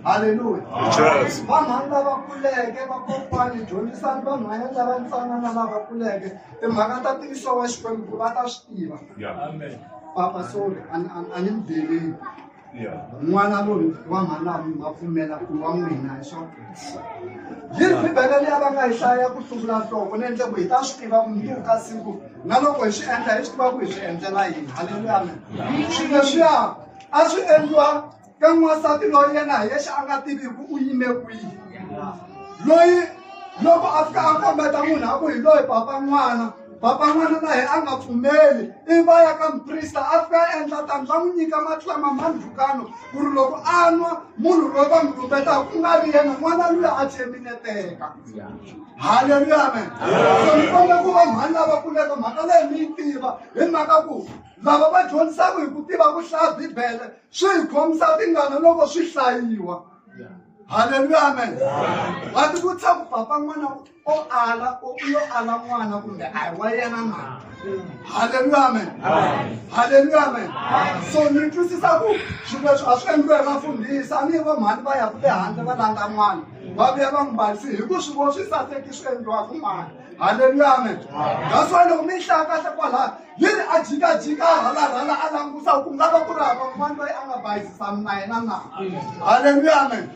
Hallelujah. Amen. Papa sorry, I'm dealing. Mwana lo wangana mafumela kuwangwina so. Yiri bebele abangayishaya kusungula hloko nenhle kuyitashika umuntu kasinku naloko ishienda isiba kuyishendlela yini. Hallelujah. Shikashiya asu endwa kan'wasati loyi yena yesha anga tivi ku uyime kwihi. Loyi loko a fika a kombeta munhu a ku hi loyi papa n'wana na yena a nga pfumeli iva ya ka mprista a fika endla tani va n'wi nyika matlama mandlukano ku ri loko a nwa munhu loyi va n'wi lumbetaka ku nga ri yena n'wana luya a chemineteka. Haleluya amen. So ni kombela ku va mhani lava kuleka mhaka leyi mi yi tiva hi mhaka ku lava va dyondzisaka hi ku tiva ku hlaya bibele swi hi khomisa tingana loko swi hlayiwa. Hallelujah amen. Wati ku tsaku papa n'wana o ala o yo ala n'wana kumbe a hi wa yena na. Hallelujah amen. Hallelujah amen. So ni twisisa ku swilo leswi a swi endliwe hi vafundhisi a ni va mhani va ya ku le handle va langa n'wana va vuya va n'wi mbarisi hi ku swi vona swi saseki swi endliwaka mhani. Hallelujah amen. That's why loko mi hlaya kahle kwalaha yini a jikajika rhala a langusa ku nga va ku ri hava n'wana loyi a nga bayisisani na yena na. Hallelujah amen.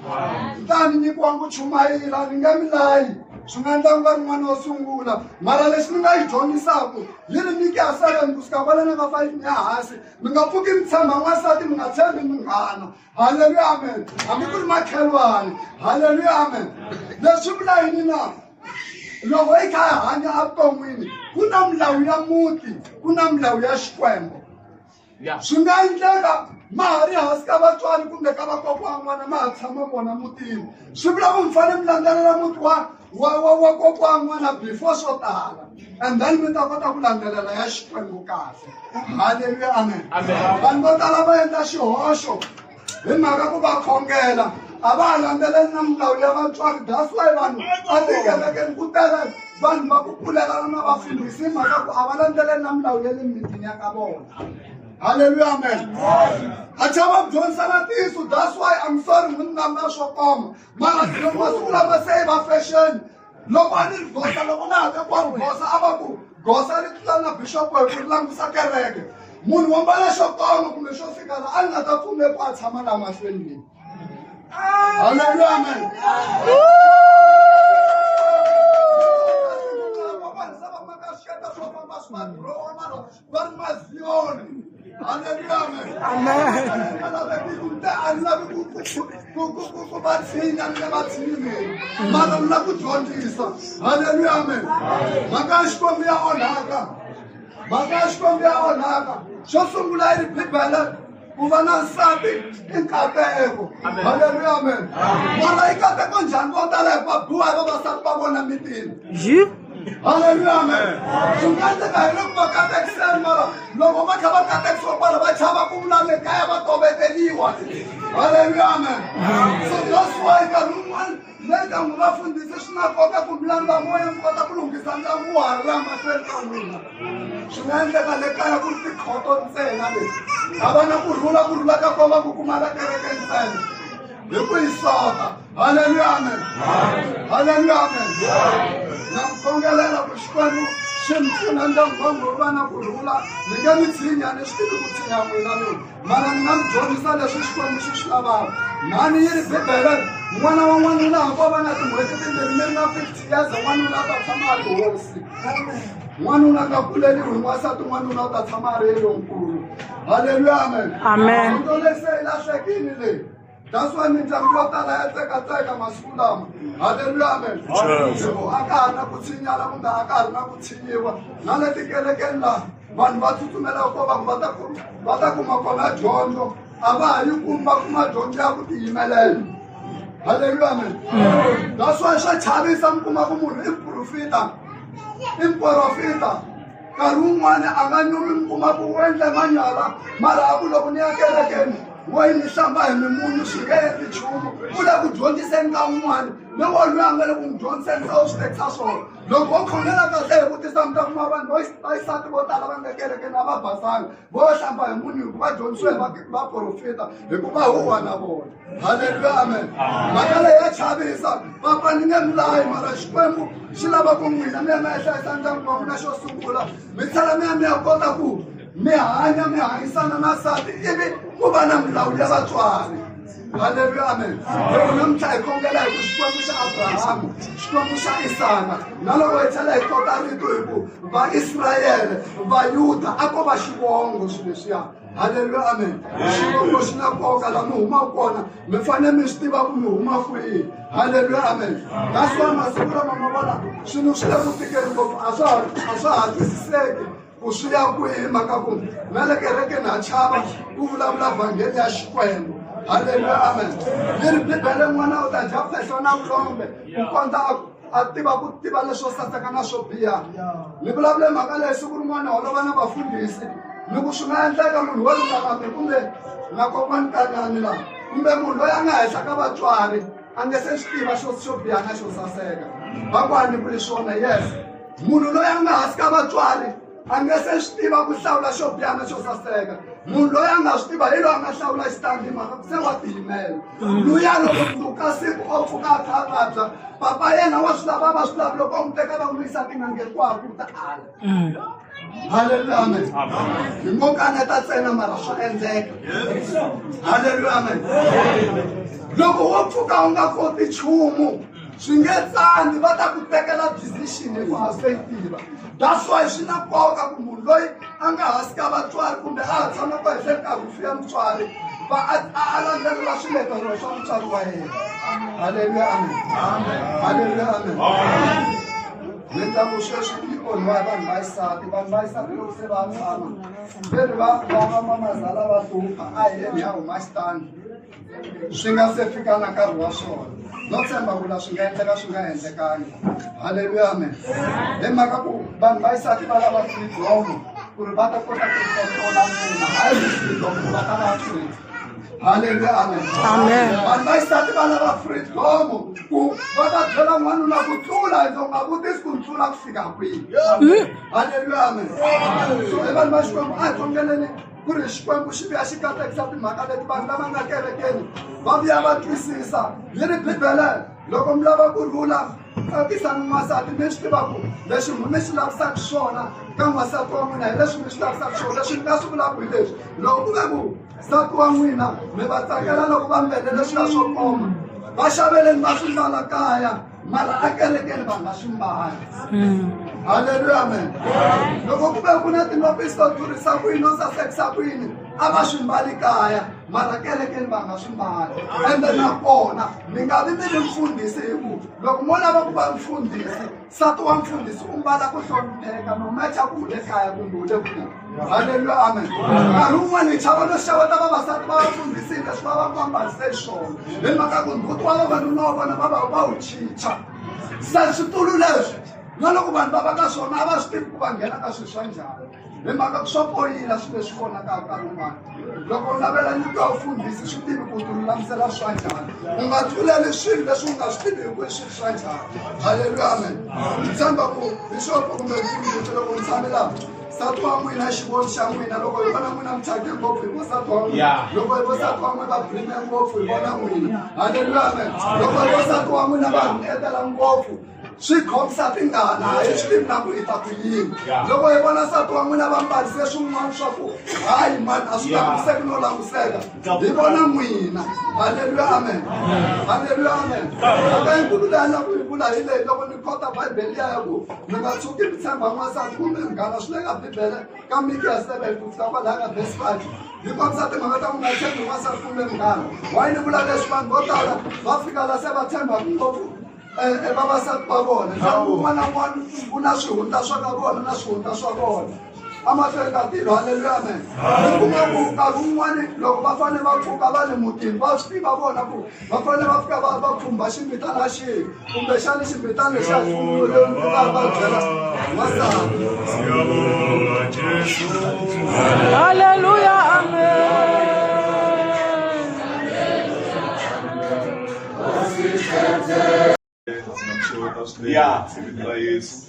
Kutani nyikiwa ku chumayela ni nge mi layi swi nga endla ku nga ri n'wana wo sungula mara lexi ni nga yi dyondzisaka yini miki ya 7 kusuka kwaleni ka 5 ya hansi mi nga pfuki mi tshemba n'wansati mi nga tshembi munghana. Hallelujah amen. Hambi ku ri makhelwani. Hallelujah amen. Leswi vula yini na loko i kha hi hanya evuton'wini ku na milawu ya muti ku na milawu ya xikwembu. Swi nga endleka ma ha ri hansi ka vatswari kumbe ka vakokwana n'wana ma ha tshama vona mutini swi vula ku mi fanele mi landzelela muti wa kokwana n'wana before swo tala and then mi ta kota ku landzelela ya xikwembu kahle. Haleluya amen. Vanhu vo tala va endla xihoxo hi mhaka ku va khongela a va ha landzeleli na milawu ya vatswari. That's why vanhu a tikerekeni ku tele vanhu va ku kulelana na vafundhisi hi mhaka ku a va landzeleli na milawu ya le mitini ya ka vona. Hallelujah amen. A chava dyondzisana tisu. That's why I'm sorry munhu nga na swo koma mara loko masiku lama se va fashion loko a ni ri gosa loko na ha ka ku ri gosa a va ku gosa ri tlula na bishop hi ku langusa kereke munhu wo mbala xo koma kumbe xo fika la a ni nga ta pfumeli ku a tshama la mahlweni leyi. Hallelujah amen. Hallelujah amen. Hallelujah amen. Makashkombi ya onhaka. Makashkombi ya onhaka. Xo sungula yi bibele ku va na nsati i nkateko. Hallelujah amen. Mara i nkateko njhani vo tala hi va biwa hi vavasati va vona mitini. Hallelujah amen. Swi nga endleka hi loko va katekiseni mara loko va kha va katekisiwa kwala va chava ku vula le kaya va toveteliwa. Hallelujah amen. So that's why nkarhi wun'wana le ka n'wi vafundhisi swi na nkoka ku milanga moya mi kota ku lunghisa ndyangu wa ha ri la mahlweni ka n'wina. Swi nga endleka le kaya ku ri tikhoto ntsena leti a va na kurhula ka kova ku kumala kereke ntsena hi ku yi sota. Hallelujah amen. Hallelujah amen. Na mkhongelela ku xikwembu xi mi pfuna ndyangu wa n'wina va na kurhula ni nge mi tshinya ni swi tivi ku tshinya n'wina lowu mara ni nga mi dyondzisa leswi xikwembu xi swi lavaka. Mhani yi ri bibele n'wana wa n'wanuna hako va na tin'hweti timbirhi mi ri na 50 years n'wanuna a ta tshama a ri hosi. N'wanuna nga kuleliwi hi n'wansati n'wanuna u ta tshama a ri yelonkulu. Hallelujah amen. Amen. Nto leyi se yi lahlekile leyi. That's why mindyangu yo tala ya tsekatseka masiku lama. Hallelujah amen. Loko a ka ha ri na ku tshinyana kumbe a ka ha ri na ku tshinyiwa na le tikerekeni laha vanhu va tsutsumela ko va ta kuma kona dyondzo a va ha yi kuma dyondzo ya ku tiyimelela. Hallelujah amen. That's why swa chavisa mi kuma ku munhu i profita karun'wana a nga nyumi mi kuma ku endle manyala mara a ku loko ni ya kerekeni woyi ni hlamba hi mimunyu swi nge endli nchumu u le ku dyondziseni ka un'wana ni wo loyi a nga le ku n'wi dyondziseni sa u swi tekisa swona loko wo khongela kahle hi vutisa mi ta kuma vanhu vayisati vo tala va nga kerekeni a va basanga vo hlamba hi munyu hi ku va dyondzisiwe hi vaprofita hikuva huwa na vona halleluya amen mhaka leyi ya chavisa papa ni nge mi layi mara xikwembu xi lava ku n'wina mi ya mi ya hlayisa ndyangu wa n'wina xo sungula mi tlhela mi ya kota ku mi hanya mi hanyisana na nsati ivi ku va na milawu ya vatswari halleluya amen loko namuntlha hi khongela hi ku xikwembu xa abrahamu xikwembu xa isaka na loko hi tlhela hi kota rito hi ku vaisrayele vayuda a ko va xivongo swilo leswiya halleluya amen xivongo xi na nkoka laha mi humaka kona mi fanele mi swi tiva ku mi huma kwihi halleluya amen that's why masiku lama ma vona swilo swi le ku tikeni ngopfu a swa ha twisiseki ku swi ya kwihi mhaka ku na le kerekeni ha chava ku vulavula vhangeli ya xikwembu halleluya amen yi ri bibele n'wana u ta dya phehlo na vulombe ku kondza a tiva ku tiva leswo saseka na swo biha ni vulavule mhaka leyi siku rin'wana holova na vafundhisi ni ku swi nga endleka munhu wa lulamami kumbe na kokwani kanyani laha kumbe munhu loyi a nga henhla ka vatswari a nge se swi tiva xo biha na xo saseka vakwani ni vuli swona yes munhu loyi a nga hansi ka vatswari a nge se swi tiva ku hlawula xo biha na xo saseka munhu loyi a nga swi tiva hi loyi a nga hlawula xitandi mhaka se wa tiyimela luya loko pfuka siku o pfuka a kha a vabya papa yena wa swi lava va swi lavi loko a n'wi teka va n'wi yisa tin'angeni ku haku ta ala halleluya amen hi ngo kaneta ntsena mara swa endleka halleluya amen loko wo pfuka u nga koti nchumu swi nge tsani va ta ku tekela decision hi ku ha se yi tiva that's why swi na nkoka ku munhu loyi a nga hansi ka vatswari kumbe a tshama ku hehleni ka hufi ya mutswari va a landzelela swiletelo swa mutswari wa yena halleluya amen halleluya amen mitlangu sweswi yi onhiwa hi vanhu va xisati loko se va tshama veri va mamazala va hlupha a hi yeni ya huma xitandi swi nga se fika na nkarhi wa swona no tshemba ku la swi nga endleka swi nga endlekangi halleluya amen hi mhaka ku vanhu va xisati va lava freedom ku ri va ta kota ku controla mina hayi freedom ku va ta va free halleluya amen vanhu va xisati va lava freedom ku va ta byela n'wanuna ku tlula hi nga vutisi ku tlula ku fika kwihi halleluya amen so hi vanhu va xikwembu a hi khongeleni ku ri xikwembu xi vuya xi katekisa timhaka leti vanhu lava nga kerekeni va vuya va twisisa yi ri bibele loko mi lava ku rhula tsakisani n'wansati mi swi tiva ku leswi mi swi lavisaka swona ka n'wansati wa n'wina hi leswi mi swi lavisaka swona leswi mi nga swi vulaka hi leswi loko ku ve ku nsati wa n'wina mi va tsakela loko va mbele leswi nga swo koma va xaveleni va swi mbala kaya mara a kerekeni va nga swi mbali halleluya amen loko ku ve ku na tinopisi to durhisa kwini no sasekisa kwini a va swi mbali kaya mara kerekeni va nga swi mbali ende nakona mi nga vi mi ri mfundhisi hi ku loko mo lava ku va mfundhisi nsati wa mfundhisi u mbala ku hlonipheka no mecha ku u le kaya kumbe u le kwihi halleluya amen nkarhi wun'wani hi chava no xeweta vavasati va va fundhisini leswi va va ku ambarise swona hi mhaka ku ndzhuti wa vavanuna wa vona va wu chicha se switulu leswi na loko vanhu va va ka swona a va swi tivi ku va nghena ka swilo swa njhani hi mhaka ku swa poyila swilo leswi vonakaka nkarhi wun'wana loko u navela nyiko ya vufundhisi swi tivi ku ti lulamisela swa njhani u nga tluleli swilo leswi u nga swi tivi hi ku i swilo swa njhani halleluya amen ni tshemba ku bishopo kumbe mfundhisi loko ni tshame laha nsati wa n'wina xivoni xa n'wina loko hi vona n'wina mi thyake ngopfu hi vosati wa n'wina loko hi vosati wa n'wina va brime ngopfu hi vona n'wina halleluya amen loko hi vosati wa n'wina va rhungetela ngopfu swi khomisa tingana hi swi tivi na ku hi ta ku yini loko hi vona nsati wa n'wina va mbarise swin'wana swa ku hayi mani a swi langutiseki no langutiseka hi vona n'wina halleluya amen halleluya amen aka yinkulu leyi na ku yi vula hi leyi loko ni kota bibele liya ya ku mi nga tshuki mi tshemba n'wansati kumbe nghana swi le ka bibele ka Mika 7 ku fika kwalaha ka verse 5 hi kombisa timhaka ta ku nga tshembi n'wansati kumbe nghana wayi ni vula leswi vanhu vo tala va fika la se va tshemba ngopfu vavasati va vona un'wana na un'wana u na swihundla swa ka vona na swihundla swa vona amahlweni ka tilo halleluya amen hi kuma ku nkarhi wun'wani loko va fanele va pfuka va le mutini va swi tiva vona ku va fanele va fika va khumba ximbitana xihi kumbexani ximbitana lexiya va byela wasati sebetela Yesu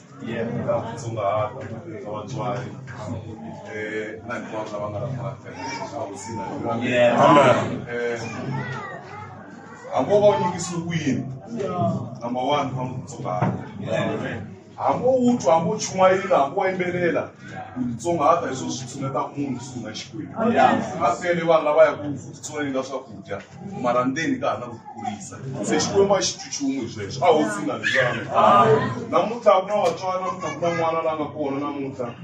ka kutsonga hata ka vatswari na hinkwavo lava nga la mafusina hambo va nyikisiwe kuyini number 1 va mutsongahata hambo utwa hambo chumayela hambo wayimbelela kutsongahata hi swona swi tshuneta munhu sunga xikwembu a tele vanhu lava ya ku tsutsumeni ka swakudya mara ndzeni ka ha na ku kurisa se xikwembu a xi chuchumu hi sweswo a hosina leswame namuntlha ku na vatswari namuntlha ku na n'wana la nga kona namuntlha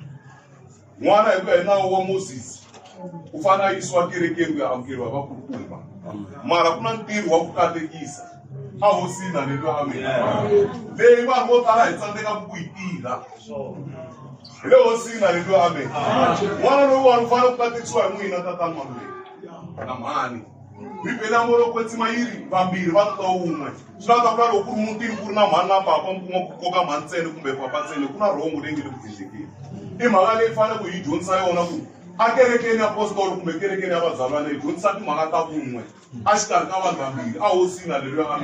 n'wana hi ku ya hi nawu wa Moses u fanele a yisiwa kerekeni ku ya amukeriwa vakulukumba mara ku na ntirho wa ku katekisa a hosina leswame leyi vanhu vo tala hi tsandzekaka ku yi tirha hi le hosina leswame n'wana loyiwani u fanele ku katekisiwa hi n'wina tatani Maluleki na mhani Bibele ya loko kwetsima yiri vambirhi va ta wun'we swi lava ku loko ku ri mutini ku ri na mhani na papa mi kuma ku koka mhani ntsena kumbe papa ntsena ku na rhongo leyi nge le ku endlekeni i mhaka leyi fanele ku hi dyondzisa yona ku a kerekeni ya apostoli kumbe kerekeni ya vazalwana hi dyondzisa timhaka ta vun'we a xikarhi ka vanhu vambirhi a hosina leluya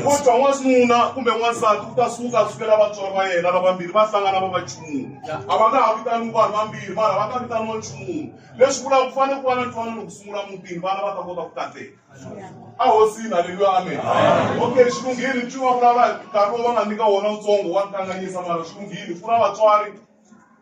kutwa n'wansuna kumbe n'wansati ku ta suka sukela vatswari va yena lava vambirhi va hlangana va va nchumu a va nga ha vitaniwi vanhu vambirhi mara va ta vitaniwa nchumu leswi vulaka ku fanele ku va na ntwanano ku sungula mutini vana va ta kota ku kateka a hosina leluya amen okay xilunghini ncuma vulava nkarhi lowu va nga nyika wona ntsongo wa ntanganyisa mara xilunghini ku na vatswari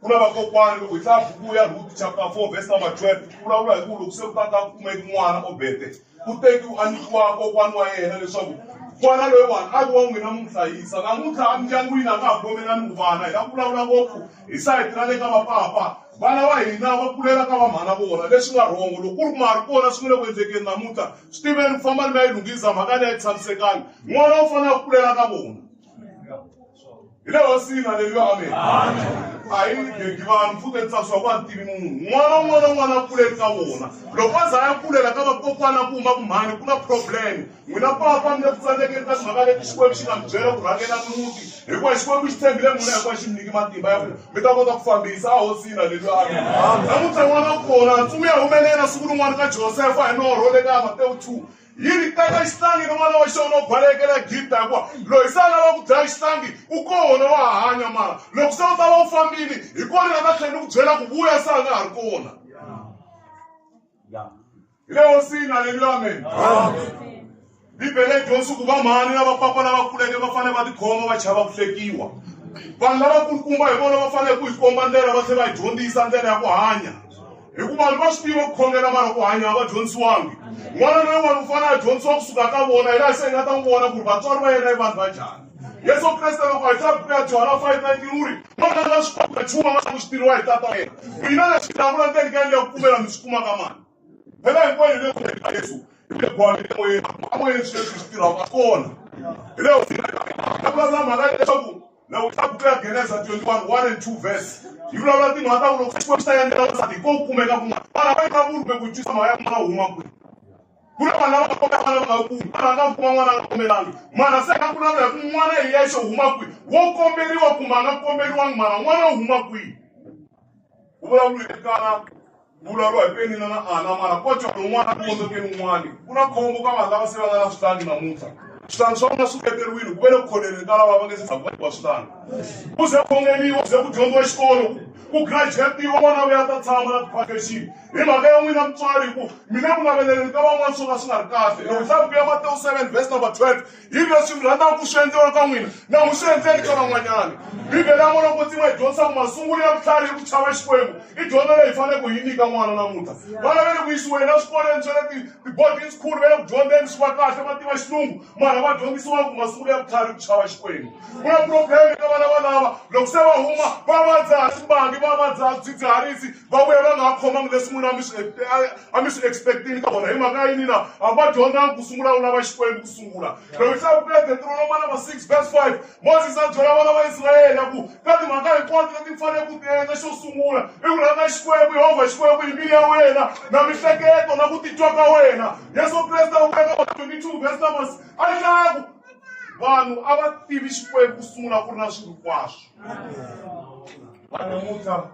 kuna vakokwani loko hi hlaya buku ya Ruth chapter 4 verse number 12 vulavula hi ku loko se ku ta kumeka n'wana o bete ku tekiwa a nyikiwa kokwani wa yena leswaku n'wana loyiwani a vi wa n'wina mi hlayisa namuntlha a mindyangwini a nga ha khomelani ku vana hi nga vulavula ngopfu hi sayiti ra le ka vapapa vana va hina va kulela ka vamhana vona leswi nga rhongo loko ku ri mari kona swi nga le ku endlekeni namuntlha swi tiveni ku famba ni ma yi lunghisa mhaka leyi a yi tshamisekangi n'wana u fanele ku kulela ka vona hi le hosina leluya amen ayi begi vanhu futhi tsaswa ku a tivi munhu n'wana a kuleli ka vona loko a za ya kulela ka vakokwana kuma ku mhani ku na problem n'wina papa mi le ku tsandzekeni ka timhaka leti xikwembu xi nga mi byela ku rhangela muti hikuva xikwembu xi tshembile n'wina hikuva xi mi nyiki matimba ya ku mi ta kota ku fambisa a hosina leluya amen namuntlha n'wana kona ntsumi ya humelela siku rin'wana ka Josefa hi norho le ka Matewu 2 yini teka xihlangi na n'wana wa xona u balekela gita hikuva loyi se a lava ku dlaya xihlangi u kona wa hanya mara loko se u ta va u fambile hi kona nga ta tlhela ni ku byela ku vuya se a nga ha ri kona hi le hosini haleluya amen Bibele yi dyondzisa ku vamhani na vapapa lava kuleke va fanele va tikhoma va chava ku hlekiwa vanhu lavakulukumba hi vona va fanele ku hi komba ndlela va tlhela va hi dyondzisa ndlela ya ku hanya hikuva vanhu va swi tiva ku khongela mara ku hanya a va dyondzisiwangi n'wana loyiwani u fanele a dyondzisiwa kusuka ka vona hi laha se hi nga ta n'wi vona ku ri vatswari va yena i vanhu va njhani Yesu Kreste loko hi hlaya buku ya Johana 5:19 uri n'wana nga swi kota nchumu a nga swi swi tirhiwa hi tata wa yena mina leswi davula ndzeni ka yini leyi ku kumela mi swi kumaka mani phela hinkwenu hi le ku ka Yesu hi le gwani emoyeni amoyeni swi leswi swi tirhaka kona hi le vulavula mhaka leswaku loko hi hlaya buku ya Genesa 21:1 and 2 verse hi vulavula timhaka ta ku loko Xikwembu xi ta endlela wansati hi ko ku kumeka kun'wana vana va yina vuri kumbe ku twisa mhaka ya n'wana huma kwihi ku na vanhu lava koka vana va nga kumi vana nga kuma n'wana nga komelangi mara se ka ku vulavula hi ku n'wana hi yexe huma kwihi wo komberiwa kumbe a nga komberiwangi mara n'wana u huma kwihi ku vulavula ekana vulavuriwa hi penina na ana mara koca n'wana ku ondzokeni un'wani ku na khombo ka vanhu lava se va nga na swihlangi namuntlha swihlangi swa vona swi keteriwile ku ve le ku khoneni ka lava va nge se tshama va swihlangi ku ze khongeliwa ku ze ku dyondziwa xikolo ku graduate-iwa n'wana vuya ta tshama na tiphakexini hi mhaka ya n'wina mutswari hi ku mi le ku naveleleni ka van'wana swo ka swi nga ri kahle loko hi hlaya buku ya Matewu 7 verse number 12 hi leswi mi rhandzaka ku swi endliwa ka n'wina na mu swi endleni ka van'wanyana Bibele ya n'wana ku tsima hi dyondzisa ku masungulo ya vutlhari hi ku chava Xikwembu i dyondzo leyi fanele ku hi nyika n'wana namuntlha vana va le ku yisiweni eswikolweni swa le ti-boarding school va le ku dyondzeni swi va kahle va tiva xilungu mara va dyondzisiwa ku masungulo ya vutlhari hi ku chava Xikwembu ku na problemi ka vana valava loko se va huma va va dzaha timbangi va va dzaha swidzidziharisi va vuya va nga ha khomangi leswi n'wina a mi swi expectini ka vona hi mhaka yini na a va dyondzanga ku sungula ku lava Xikwembu ku sungula loko hi hlaya buku ya Deuteronomy 6 verse 5 Moses a byela vana va Israyele ku ka timhaka hinkwato leti fanele ku ti endla xo sungula i ku rhandza Xikwembu Yehovha Xikwembu hi mbilu ya wena na mihleketo na ku titwa ka wena Yesu Kreste u veka 22 verse number a hlaya ku vanhu a va tivi Xikwembu ku sungula ku ri na swilo hinkwaswo namuntlha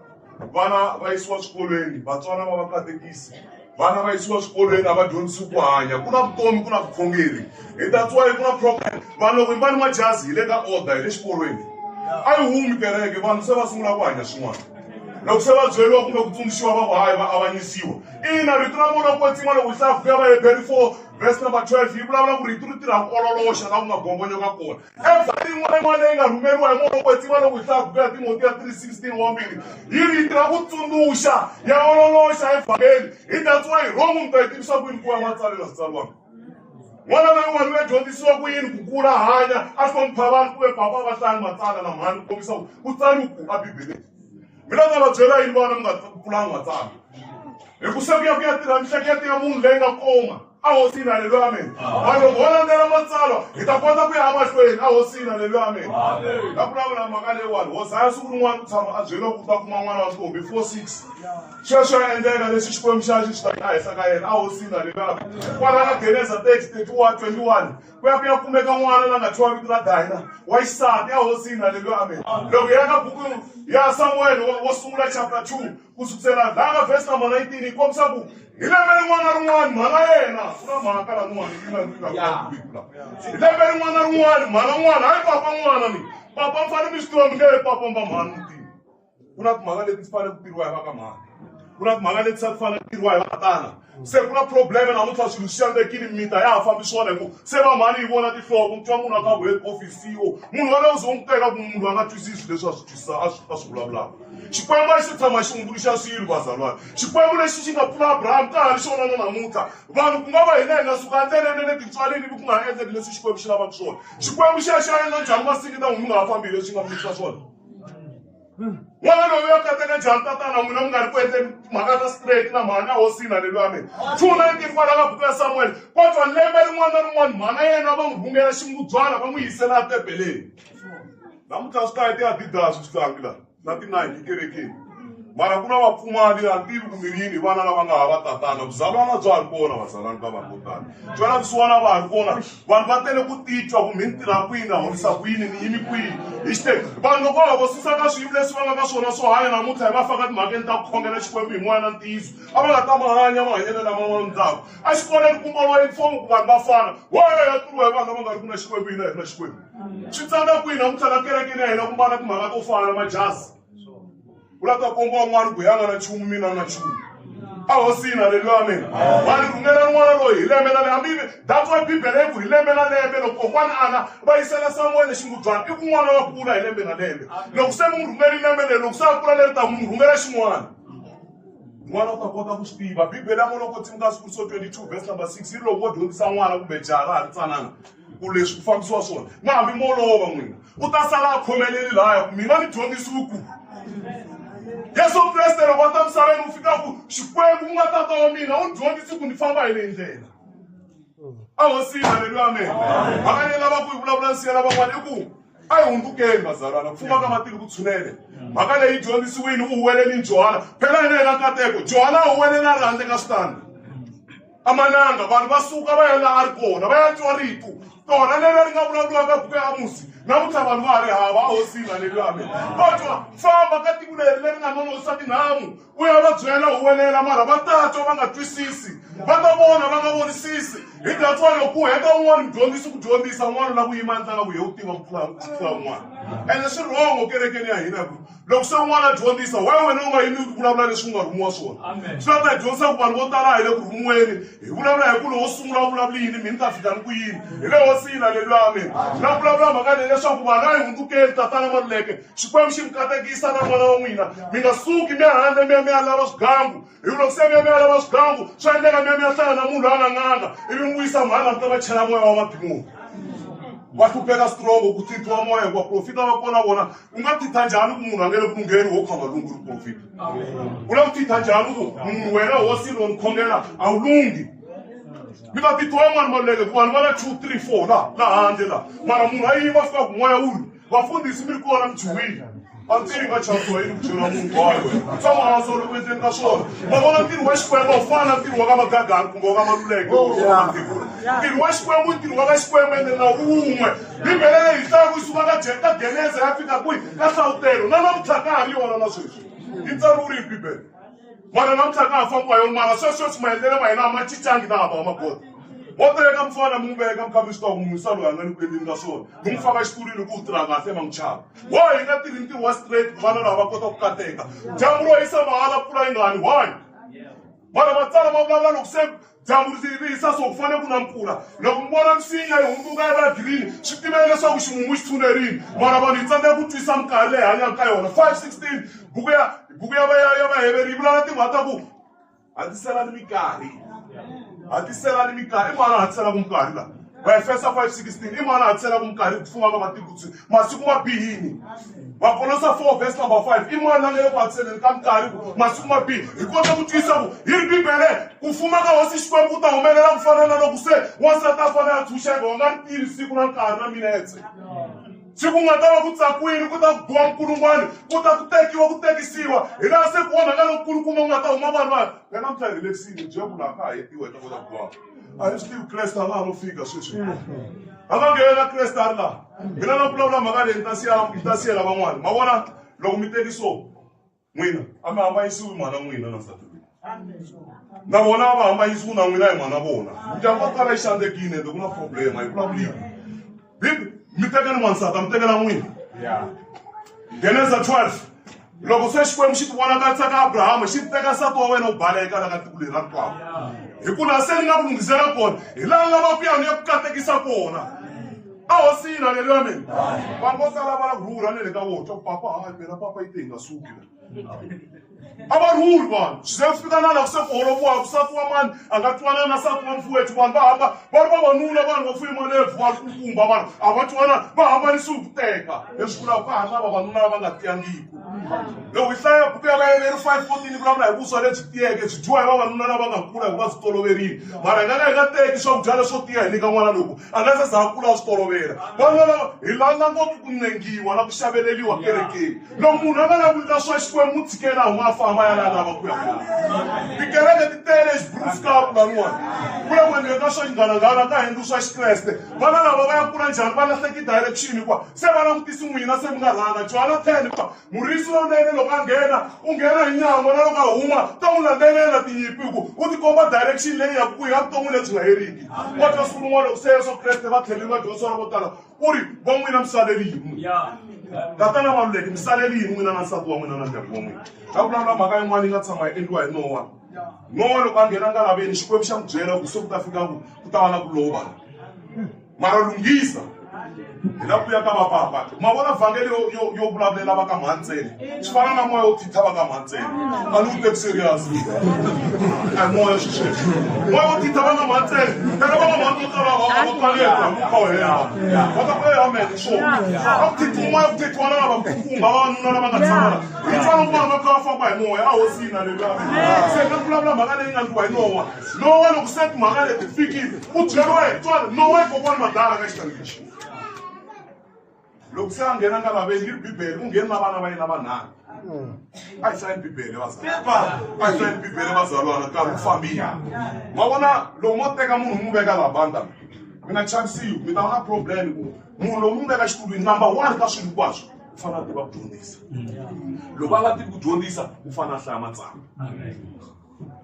vana va yisiwa swikolweni vatswari va va katekisi vana va yisiwa swikolweni a va dyondzisi ku hanya ku na vutomi ku na vukhongeri hi that's why ku na problem vanhu loko hi mbali majazi hi le ka order hi le xikolweni a yi humi kereke vanhu se va sungula ku hanya swin'wana loko se va byeriwa kumbe ku tsundzuxiwa va ku hayi va avanyisiwa ina rito ra vona kwetsiwa loko hi hlaya ku ya va Hebrew 4 verse number 12 yi vulavula ku rito ri tirha ku ololoxa la ku nga gombonyoka kona evhani yin'wana leyi nga rhumeriwa hi moya kwetsiwa loko hi hlaya ku ya Timoti ya 3:16 wambirhi yi ri tirha ku tsundzuxa ya ololoxa evhangeli hi that's why Rome mi ta yi tivisa ku yini ku ya matsalela switsalwana n'wana na yin'wana u ya dyondzisiwa ku yini ku kula hanya a hlonipha vanhu kumbe papa va hlaya matsala na mhani ku kombisa ku tsali ku a bibeleni mina ta va byela yini vana mi nga pfulanga matsala hi ku se ku ya tirha mihleketo ya munhu leyi nga koma a hosini haleluya amen vanhu loko ho landzela matsalwa hi ta kota ku ya emahlweni a hosini haleluya amen ta vulavula mhaka leyiwani Hosea siku rin'wana ku tshama a byeriwa ku ta kuma n'wana wa ntombi 4:6 sweswo ya endleka leswi xikwembu xa xi ta ehenhla ka yena a hosini haleluya amen kwala ka Geneza 30:31 ku ya kumeka n'wana la nga thyiwa vito ra Dina wa xisati a hosini haleluya amen loko ya ka buku ya Samuel wo sungula chapter 2 ku sukisela laha verse number 19 yi kombisa ku hi lembe rin'wana na rin'wana mhana yena ku na mhaka la n'wana hi lembe rin'wana na rin'wana mhana n'wana hayi papa n'wana ni papa mi fanele mi swi tiva mi nge papa mba mhani mutini ku na timhaka leti ti fanele ku tirhiwa hi va ka mhani ku na timhaka leti ti fanele ku tirhiwa hi va tatana se ku na probleme namuntlha swilo swi endlekile mita ya ha fambi swona hi ku se va mhani yi vona tihlovo ku twa munhu a ka head office CEO munhu walowo u ze u n'wi teka ku munhu a nga twisisi leswi a swi twisisa a swi vulavulaka xikwembu a xi tshama xi hundzuluxa swilo vazalwana xikwembu lexi xi nga pfuna Abraham ka ha ri xona na namuntlha vanhu ku nga va hina hi nga suka endleleni le tintswaleni ku nga endleki leswi xikwembu xi lavaka swona xikwembu xi ya xi ya endla njhani masiku ta n'wina nga ha fambi leswi nga mikisa swona n'wana loyi ya kateka njhani tatana n'wina mi nga ri ku endleni mhaka ta straight na mhani a hosini haleluya amen 2:19 kwala ka buku ya Samuel kodwa lembe rin'wana na rin'wana mhana yena va n'wi rhungela ximubyana va n'wi yisela etebeleni namuntlha swi ta ya ti-Adidas swi tlangi laha na ti-Nike kerekeni mara ku na vapfumali a tivi kumbe yini vana lava nga hava tatana vuzalwana bya ha ri kona vazalwana ka vanhu vo tala byona vusiwana va ha ri kona vanhu va tele ku titwa ku mi ni tirha kwini na horisa kwini ni yimi kwihi hi xiteki vanhu loko va vo susa ka swiyimo leswi va nga ka swona swo hanya namuntlha hi va faka timhakeni ta ku khongela xikwembu hi moya na ntiyiso a va nga ta mahanya mahanyelo lama ma ndzhaku a xikolweni ku mboliwa yunifomo ku vanhu va fana ya turiwa hi vanhu lava nga ri ku na xikwembu hina hi ri na xikwembu swi tsanda kwini namuntlha na kerekeni ya hina ku mbala timhaka to fana majazi u lava ta komba n'wana ku yanga na nchumu mina na nchumu a hosini haleluya amen vanhu rhungela n'wana loyi hi lembe na lembe hambi that's why bibele yi ku hi lembe na lembe loko kokwana ana va yisela Samuel ximubyana i ku n'wana wa kula hi lembe na lembe loko se mu rhumeli lembe leri loko se a kula leri ta mu rhumela xin'wana n'wana u ta kota ku swi tiva bibele ya loko Timothy so 22 verse number 6 yi loko wo dyondzisa n'wana kumbe jaha ra ha ri tsanana ku leswi ku fambisiwa swona na hambi mo lova n'wina u ta sala a khomeleli lahaya ku mina ni dyondzisiwe ku Yesu Kreste loko a ta misaveni u fika ku xikwembu ku nga tata wa mina u dyondzisi ku ni famba hi leyi ndlela a hosini haleluya amen mhaka leyi lava ku yi vulavulanisiyela van'wana i ku a hi hundzukeni vazalwana ku fuma ka matiko ku tshunele mhaka leyi dyondzisiwile u huweleni Johana phela hi na nkateko Johana a huweleni a ri handle ka switandi a mananga vanhu va suka va ya laha a ri kona va ya twa rito tona leri ri nga vulavuriwa ka buku ya Amosi namuntlha vanhu va ha ri hava a hosini haleluya amen kodwa famba ka tiko leri nga nonohisa tinhamu u ya va byela huwelela mara va ta twa va nga twisisi va ta vona va nga vonisisi hi datswa loko u heta un'wana mudyondzisi ku dyondzisa n'wana la ku yima ntlanga ku ye u tiva mpfula un'wana ende swi rhongo kerekeni ya hina ku loko se un'wana a dyondzisa why wena u nga yimi ku vulavula leswi u nga rhumiwa swona swi la ta hi dyondzisa ku vanhu vo tala hi le ku rhumiweni hi vulavula hi ku lowo sungula u vulavula yini mi ni ta fika ni ku yini hi le hosini haleluya amen na vulavula mhaka leyi leswaku vanhu a hi hundzukeni tatana Maluleke xikwembu xi mi katekisa na n'wana wa n'wina mi nga suki mi ya handle mi ya lava swigangu hi ku loko se mi ya lava swigangu swi endleka mi ya hlangana na munhu loyi a nga n'anga ivi n'wi vuyisa mhani a mi ta va chela moya wa mabin'wini va hlupheka strongo ku titwa moya hikuva profita va kona vona u nga titha njhani ku munhu a nge le ku lungheni wo khanga lungu ri profita u lava ku titha njhani ku munhu wena hosi lo ni khongela a wu lungi mi ta titwa y'wana Maluleke ku vanhu va na 2 3 4 laha handle laha mara munhu a yima fika ku moya wu ri vafundhisi mi ri kona mi chuhile a ntirho nga chasiwa yini ku byela munhu wayo tshama hansi loko endleni ka swona ma vona ntirho wa xikwembu a wu fana na ntirho wa ka Magagani kumbe wa ka Maluleke ntirho wa xikwembu i ntirho wa ka xikwembu ende na wun'we bibele leyi hi hlaya ku yi suka ka Geneza ya fika kwihi ka Hlawutelo na namuntlha ka ha ri yona na sweswi yi tsariwile hi bibele mara namuntlha ka ha fambiwa yona mara sweswi maendlelo ma hina a ma cincangi na hava wa magoda Woteka mfana mubeka mkhamisa kumisa lo yangani kwendini ka swona. Kumfaka exitulwini ku tirha kahle mangichava. Why nga tirhi ntirho wa straight vana lava va kota ku kateka. Dyambu ro hisa mahala pfula ingani why? Vana va tsala va vulavula loko se dyambu ri hisa so ku fanele ku na mpfula. Loko mi vona misinya yi hundzuka yi va green swi tivele leswaku ximumu xi tshunerini. Mara vanhu hi tsandzeka ku twisa minkarhi leyi hanyaka ka yona. 5:16 buku ya vaheveri yi vulavula timhaka ta ku hatiselani minkarhi. Hatiselani minkarhi i mani hatiselaka minkarhi la. Vaefesa 5:16 i mani hatiselaka minkarhi ku fuma ka matiko masiku ma bihini. Vakolosai 4 verse number 5 i mani a nga le ku hatiseleni ka minkarhi masiku ma bihi. Hi kota ku twisa ku hi ri Bibele ku fuma ka hosi Xikwembu ku ta humelela ku fana na loko se wansati a fanele a ntshunxeka wa nga ri tivi siku na nkarhi na minetse. Siku nga ta va ku tsakiwile ku ta biwa nkulungwani ku ta ku tekiwa ku tekisiwa hi laha se ku onhaka lokukulukumba ku nga ta huma vanhu vanhu ka namuntlha hi relaxile jebu laha ka ha hetiwa hi ta kota ku biwa a hi swi tivi Kreste a nga ha no fika sweswi a nga nghena Kreste a ri laha hina na vulavula mhaka leyi hi ta siyela van'wana ma vona loko mi teki so n'wina a mi hambanyisiwi mhana n'wina na nsati na vona a va hambanyisiwi na n'wina hi mhana vona ndyangu wa tala yi xandekile ende ku na problema hi vulavulile mi tekeni n'wansati mi tekela n'wina Geneza 12 loko se Xikwembu xi ti vonakarisa ka Abrahamu xi teka nsati wa wena u baleka la ka tiko leri ra Twabu hi ku na se ni nga ku lunghisela kona hi laha lava ku ya ni ya ku katekisa kona a hosini halleluya amen vanhu vo tala va la kurhula ni le ka vona papa hayi phela papa yi te hi nga suki a va rhuli vanhu swi ze fika na loko se ku holoviwaka nsati wa mani a nga twanana na nsati wa mfuwethu vanhu va hamba va ri vavanuna vanhu va fuye malebvu va kulukumba vanhu a va twanana va hambanisiwi ku teka leswi vulaka ka ha ri na vavanuna lava nga tiyangiku loko hi hlaya buku ya vayeveri 5:14 vulavula hi vuswa lebyi tiyeke byi dyiwa hi vavanuna lava nga kula hi ku va swi toloverile mara hi nga teki swakudya leswo tiya hi nyika n'wana loko a nga se za a kula a swi tolovela vanhu lava hi langa ngopfu ku nengiwa na ku xaveleliwa kerekeni loko munhu a nga lavuli ka swa Xikwembu mu tshikela a nga famba ya laha lava ku ya kona tikereke ti tele xibruskapu laniwani kula mwendleni ka swa xinghananghana ka Hindu swa Xikreste vana lava va ya kula njhani va lahleki direction hikuva se va langutisi n'wina se mi nga rhanga Johana 10 hikuva murisi lowunene loko a nghena u nghena hi nyama na loko a huma ta n'wi landzelela tinyimpi hi ku u tikomba direction leyi yaku ku ya vuton'wi lebyi nga heriki wa twa siku rin'wana loko se Yesu Kreste va tlhelini va dyondzisa vo tala u ri va n'wina misaleli yin'we tatana Maluleke misaleli yin'we n'wina na nsati wa n'wina na ndyangu wa n'wina a vulavula mhaka yin'wana yi nga tshama yi endliwa hi Nowa loko a nghena nkalaveni Xikwembu xa n'wi byela ku se ku ta fika ku ta va na ku lova mara lunghisa hi la ku ya ka vapapa ma vona vhangeli yo vulavulela va ka mhantsele swi fana na moya wo thitha va ka mhantsele a ni wu teki serious a moya xixexe moya wo thitha va ka mhantsele tena va ka mhantsele va kaleka mukha wa hela va ta ku amen so a ku thitha moya ku thithiwa na lava kumba vavanuna lava nga tshama hi tswana ku vanhu va kha va famba hi moya a hosini halleluya se nga vulavula mhaka leyi nga ndliwa hi Nowa loko se timhaka leti fikile u byeriwa hi tswana Nowa i kokwani madala ka xitandi lexi loko se a nghena nkalaveni yi ri Bibele u ngheni na vana va yena vanharhu a hi hlayeni Bibele vazalwana nkarhi wu fambile ma vona loko mo teka munhu mu veka laha banda mi nga chavisiwi mi ta va na problem ku munhu loko mu veka xitulwini number 1 ka swilo hinkwaswo u fanele a tiva ku dyondzisa loko a nga tivi ku dyondzisa u fanele a hlaya matsalwa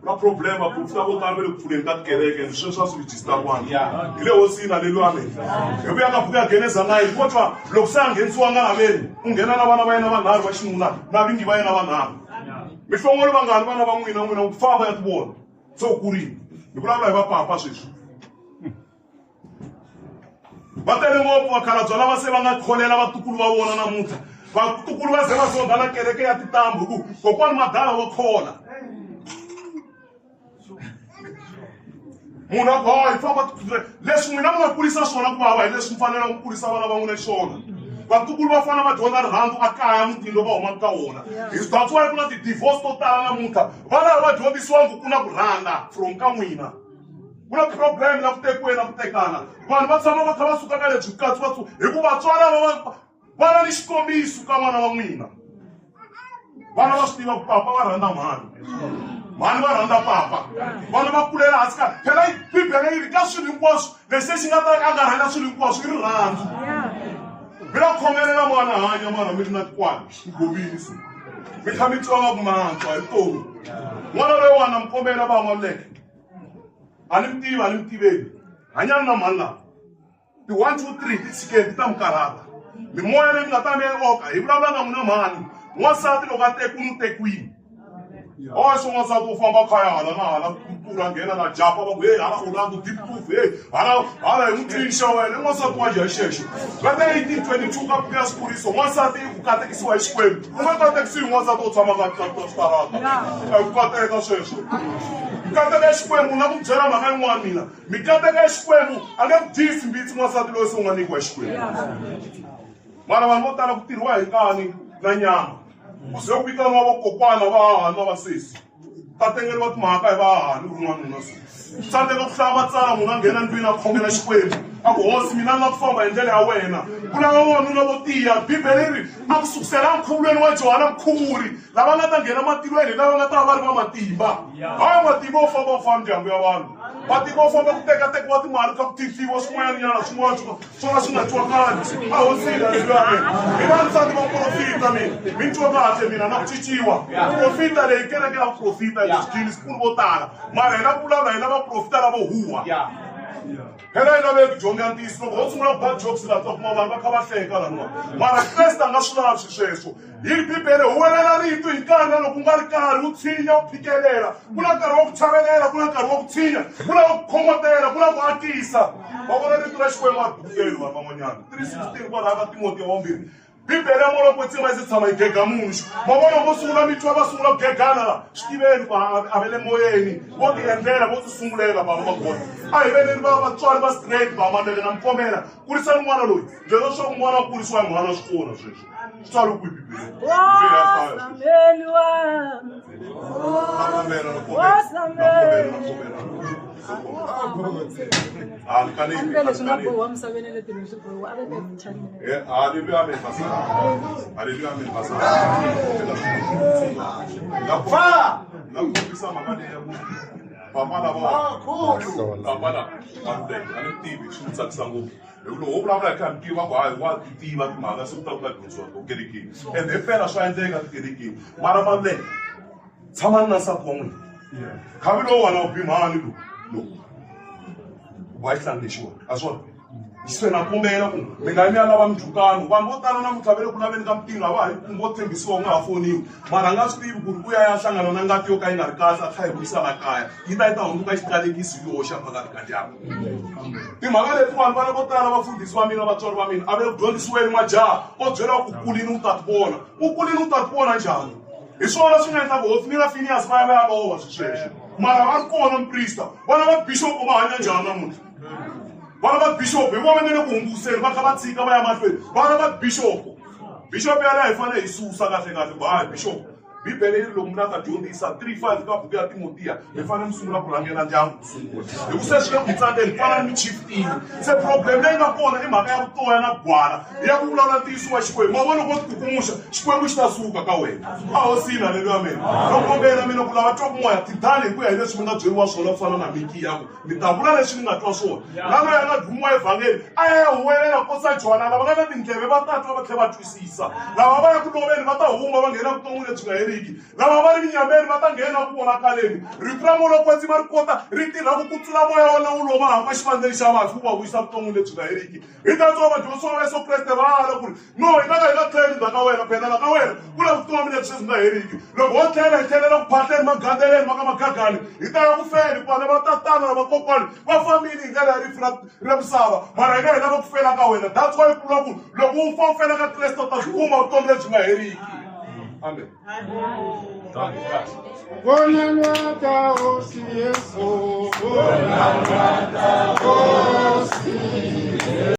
na problem aprofita vo tala ve le ku pfuleni ka tikereke and sweswo a swi register-wanga hi le hosini halleluya amen hi vuya ka buku ya Geneza 9 ko twa loko se a nghenisiwa nkalaveni u nghena na vana va yena vanharhu va xinuna na vingi va yena vanharhu mi hlongoli vanghani vana va n'wina ku famba ya ti vona se u kurile hi vulavula hi vapapa sweswi va tele ngopfu vakhalabya lava se va nga kholela vatukulu va vona namuntlha vatukulu va ze va zonda na kereke ya titambu hi ku kokwani madala wo khola munhu a ku hayi famba leswi n'wina mi nga kurisa swona ku vava hi leswi mi fanele ku kurisa vana va n'wina xiswona vatukulu va fanele va dyondza rirhandzu a kaya mutini lowu va humaka ka wona that's why ku na ti-divorce to tala namuntlha vana va dyondzisiwangi ku na ku rhandza from ka n'wina ku na problem la ku tekiweni na ku tekana vanhu va tshama va kha va suka ka lebyi katsiwatsu hikuva vatswari va na ni xikombiso ka vana va n'wina vana va swi tiva ku papa va rhandza mhani va rhandza papa vana va kulela hansi ka phela Bibele yi ri ka swilo hinkwaswo leswi xi nga ta ka a nga rhandza swilo hinkwaswo i rirhandzu mi la khomelela n'wana hanya mara mi ri na tikwani govini se mi kha mi twa va kumantswa hi vutomi n'wana loyi wana mi kombela va Maluleke a ni mi tivi a ni mi tiveli hanya na mala ti 1 2 3 ti sike ti tam karata mi moya le ngata me oka ibula na muna mani wasati lo ka te kunu te kwini oh so wasati ufamba khaya na kula ngena na japa ba we ala ulando deep proof ala umtrisha wele wasati wa jeshesho bata 1822 ka pia skuri so wasati ukate kisiwa ishkwem umata kisi wasati utsama ka karata ukate ka shesho mikateka xikwembu na ku byela mhaka yin'wana mina mikateka xikwembu a nge ku dyisi mbitsi n'wansati loyi se u nga nyikiwa xikwembu mara vanhu vo tala ku tirhiwa hi nkani na nyama ku ze ku vitaniwa vakokwana va hahani na vasesi ta tengeriwa timhaka hi vahahani ku ri n'wanuna so tsandzeka ku hlaya matsala munhu a nghena ndlwini a khongela xikwembu a ku hosi mina ni la ku famba hi ndlela ya wena ku lava wanuna vo tiya bibele ri a ku sukusela nkhuvulweni wa johana mkhuvuri lava nga ta nghena matilweni lava nga ta va ri va matimba hayi matimba wo famba u famba ndyangu ya vanhu matimba wo famba ku tekatekiwa timali kha ku tihliwa swin'wanyana swin'wana swo ka swi nga twakali a hosile aleluyame mina nsati va profita mina mi twa kahle mina na ku ciciwa profita leyi kereke ya profita hi leswikili sikulu vo tala mara hi la ku vulavula hi lava profita lavo huwa hela yi laveki dyonga ya ntiyiso loko ho sungula bad jokes la ta kuma vanhu va kha va hleka laniwa mara kreste a nga swi lavi sweswo hi bibele huwelela rito hi nkarhi na loko u nga ri karhi u tshinya u phikelela ku na nkarhi wa ku chavelela ku na nkarhi wa ku tshinya ku na wa ku khomotela ku na ku akisa va vona rito ra xikwembu a bukeli vanhu van'wanyana 316 kwalaha ka timoti ya wambirhi bibele ya molo ku tsima yi se tshama yi gega munhu ma vona vo sungula mitwa va sungula ku gegana la swi tiveni ku a ve le moyeni vo ti endlela vo ti sungulela vanhu va kona a hi veleni va vatswari va straight va mandele na mipomela kurisani n'wana loyi leswa swa ku n'wana a kurisiwa hi mhana swi kona sweswo swi tswari ku hi bibele papa lava a ni tivi swi ni tsakisa ngopfu hikuva wo vulavula hi kha mi tiva ku hayi wa ti tiva timhaka se ku ta ku ta dyondziwa to kerekeni ende hi mpela swa endleka tikerekeni mara mavule tshamani na nsati wa n'wina khavi lowu wana ubimhani lowu wa yi hlanganixiwa a swona se na kombela ku mi nga mi ya lava mijukano vanhu vo tala namuntlha ve le ku laveni ka mintirho a va ha yi vo tshembisiwa u nga ha foniwi mara a nga swi tivi ku ri ku ya hlangana na ngati yo ka yi nga ri kahle a kha hi vuyisa la kaya yi ta hundzuka xikalekisi hi yoxa phakati ka ndyangu timhaka leti vanhu vana vo tala vafundhisi va mina vatswari va mina a ve dyondzisiweni majaha o byela ku kulini u ta ti vona u kulini u ta ti vona njhani hi swona swi nga endla ku hosi mina Phineas va ya va ya lova sweswo mara va ri kona miprista vana va bixopo va hanya njhani namuntlha vana va bixopo hi vona nge le ku hunguseni va kha va tshika va ya mahlweni vana va bixopo yaleyo hi fanele hi susa kahle kahle ku hayi bixopo bibele yi ri loko mina ta dyondzisa 3:5 ka buku ya timotiya mi fanele mi sungula ku rhangela ndyangu ku sungula hi ku se swi le ku tsandeni mi fanele mi chiftini se problem leyi nga kona i mhaka ya vutoya na gwala ya ku vulavula ntiyiso wa xikwembu ma vona ko ti kukumuxa xikwembu xi ta suka ka wena a hosini haleluya mina no kombela mina ku lava twa ku moya tidali hi ku ya hi leswi mi nga byeriwa swona ku fana na miki yaku mi ta vula leswi mi nga twa swona na loyi a nga dhumiwa evhangeli a ya huwelela kosa johana lava nga na tindleve va ta twa va tlhela va twisisa lava va ya ku loveni va ta huma va nghena vuton'wini lebyi nga heriki lava va ri minyameni va ta nghena ku vonakaleni rito ra molo kwetsima ri kota ri tirha ku kutsula moya wona wu lova hamba xivandleni xa vanhu ku va vuyisa vuton'wini lebyi nga heriki hi ta tsova vadyondzisi va yesu kreste va ala ku ri no hi nga ka hi nga tlheli ndzhaka wena phenela ka wena ku na vutomi lebyi byi nga heriki loko ho tlhela hi tlhelela ku phahleni magandeleni ma ka magagani hi ta ya ku feni ku vana va tatana na vakokwani va fambile hi ndlela ya rifu ra misava mara hi nga hi lava ku fela ka wena that's why ku lwa ku loko u fa u fela ka kreste u ta byi kuma vutomi lebyi nga heriki amen Bonanata hosi Yesu, bonanata hosi